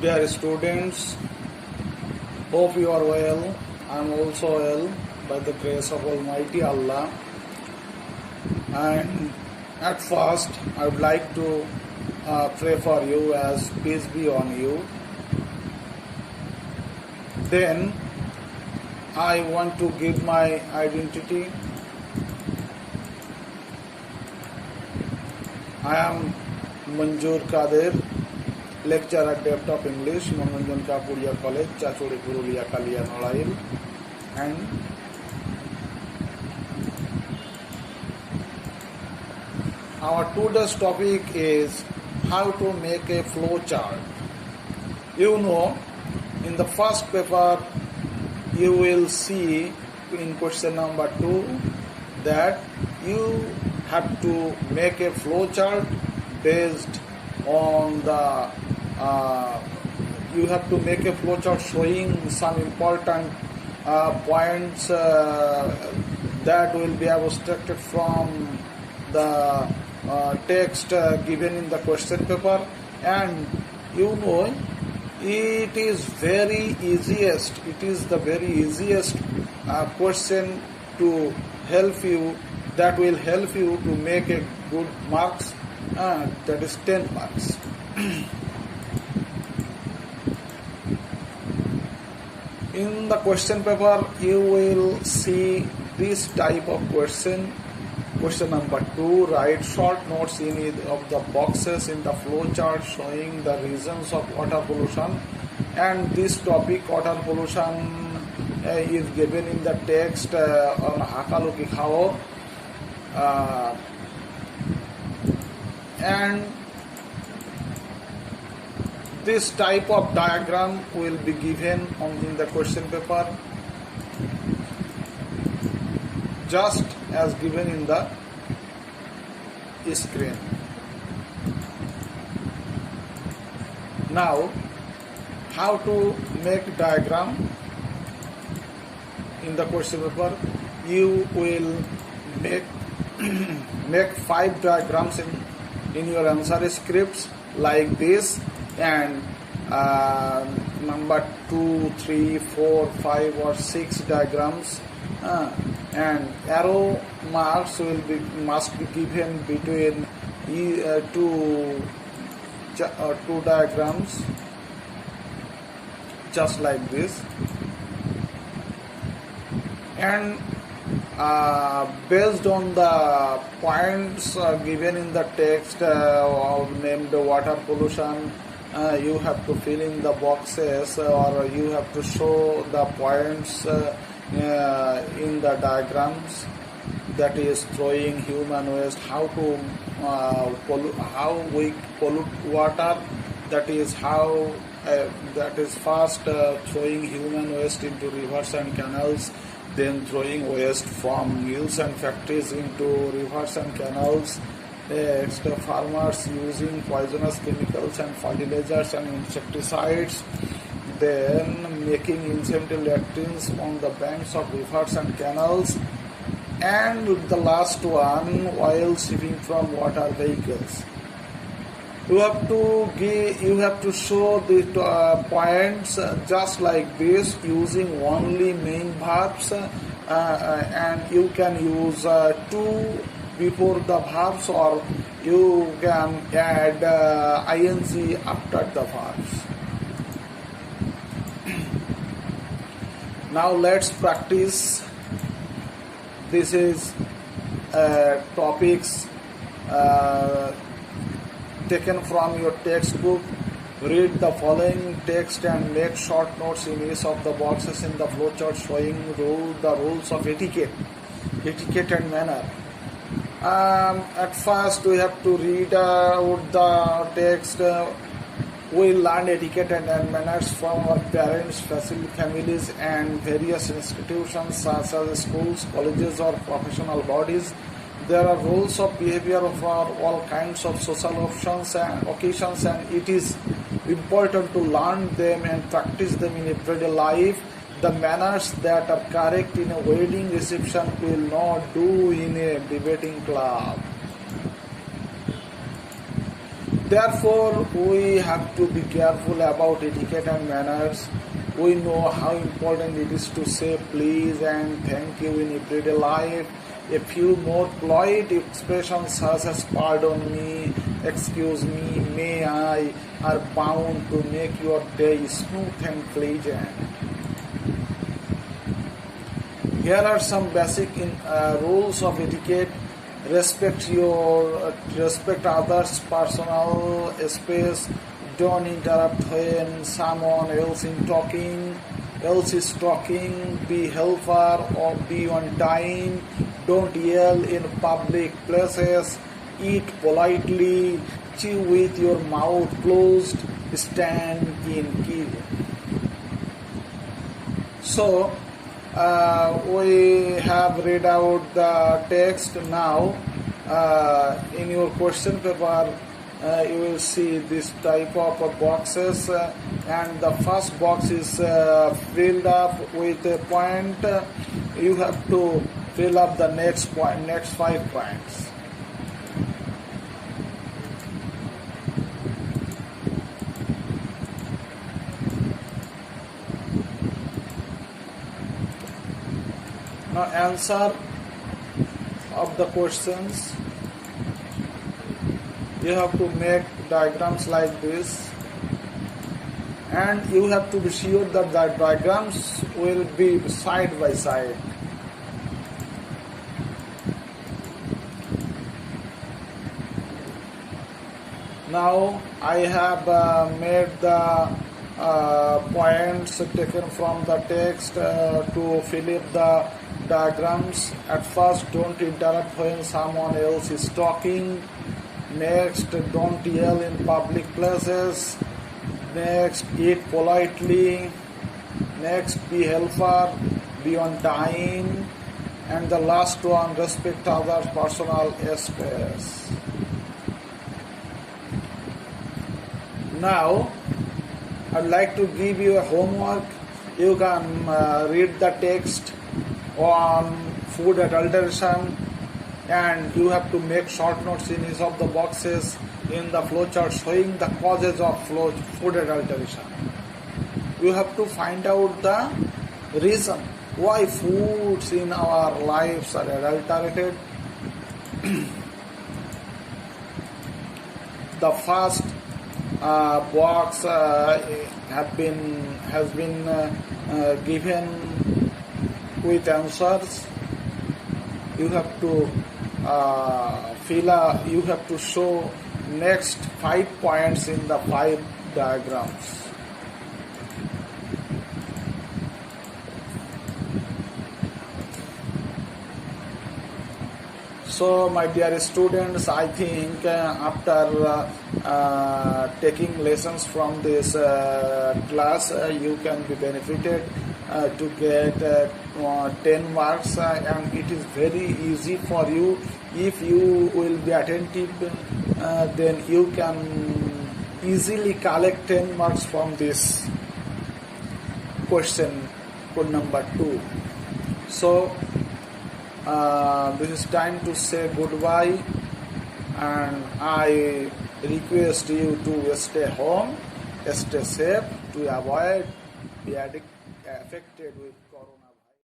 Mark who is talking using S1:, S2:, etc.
S1: Dear students, hope you are well. I am also well by the grace of Almighty Allah. And at first, I would like to pray for you as peace be on you. Then, I want to give my identity. I am Manjoor Kader, lecturer at Depth of English, Mananjan Kapuria College, Chachuri Purulia Kalia Nolail, and our today's topic is how to make a flow chart. You know, in the first paper, you will see in question number 2 that you have to make a flow chart based on the you have to make a flow chart showing some important points that will be abstracted from the text given in the question paper. And you know, it is the very easiest question to help you, that will help you to make a good marks, that is 10 marks. In the question paper, you will see this type of question. Question number 2, write short notes in each of the boxes in the flow chart showing the reasons of water pollution. And this topic, water pollution, is given in the text on Hakaluki Khao. And this type of diagram will be given in the question paper, just as given in the screen. Now, how to make diagram in the question paper? You will make 5 diagrams in your answer scripts like this, and number 2, 3, 4, 5 or 6 diagrams, and arrow marks must be given between two diagrams, just like this. And based on the points given in the text named water pollution, you have to fill in the boxes, or you have to show the points in the diagrams, that is throwing human waste, how we pollute water, that is how that is first throwing human waste into rivers and canals, then throwing waste from mills and factories into rivers and canals, next farmers using poisonous chemicals and fertilizers and insecticides, then making incidental latrines on the banks of rivers and canals, and the last one, oil sieving from water vehicles. You have to show the points just like this using only main verbs, and you can use 2 before the verbs, or you can add ing after the verbs. Now let's practice. This is topics taken from your textbook. Read the following text and make short notes in each of the boxes in the flowchart showing the rules of etiquette and manner. At first, we have to read out the text. We learn etiquette and manners from our parents, families, and various institutions such as schools, colleges, or professional bodies. There are rules of behavior for all kinds of social occasions, and it is important to learn them and practice them in everyday life. The manners that are correct in a wedding reception will not do in a debating club. Therefore, we have to be careful about etiquette and manners. We know how important it is to say please and thank you in everyday life. A few more polite expressions such as pardon me, excuse me, may I are bound to make your day smooth and pleasant. Here are some basic rules of etiquette. Respect others' personal space. Don't interrupt when someone else is talking. Be helpful or be on time. Don't yell in public places. Eat politely. Chew with your mouth closed. Stand in queue. So, we have read out the text now. In your question paper, you will see this type of boxes, and the first box is filled up with a point. You have to fill up the next 5 points. Now answer of the questions. You have to make diagrams like this, and you have to be sure that the diagrams will be side by side. Now I have made the points taken from the text to fill up the diagrams. At first, don't interrupt when someone else is talking. Next, don't yell in public places. Next, eat politely. Next, be helpful, be on time. And the last one, respect others' personal space. Now, I'd like to give you a homework. You can read the text on food adulteration, and you have to make short notes in each of the boxes in the flowchart showing the causes of food adulteration. You have to find out the reason why foods in our lives are adulterated. The first box has been given with answers. You have to you have to show next 5 points in the 5 diagrams. So, my dear students, I think after taking lessons from this class, you can be benefited to get 10 marks, and it is very easy for you. If you will be attentive, then you can easily collect 10 marks from this question, code number 2. So, this is time to say goodbye, and I request you to stay home, stay safe, to avoid being affected with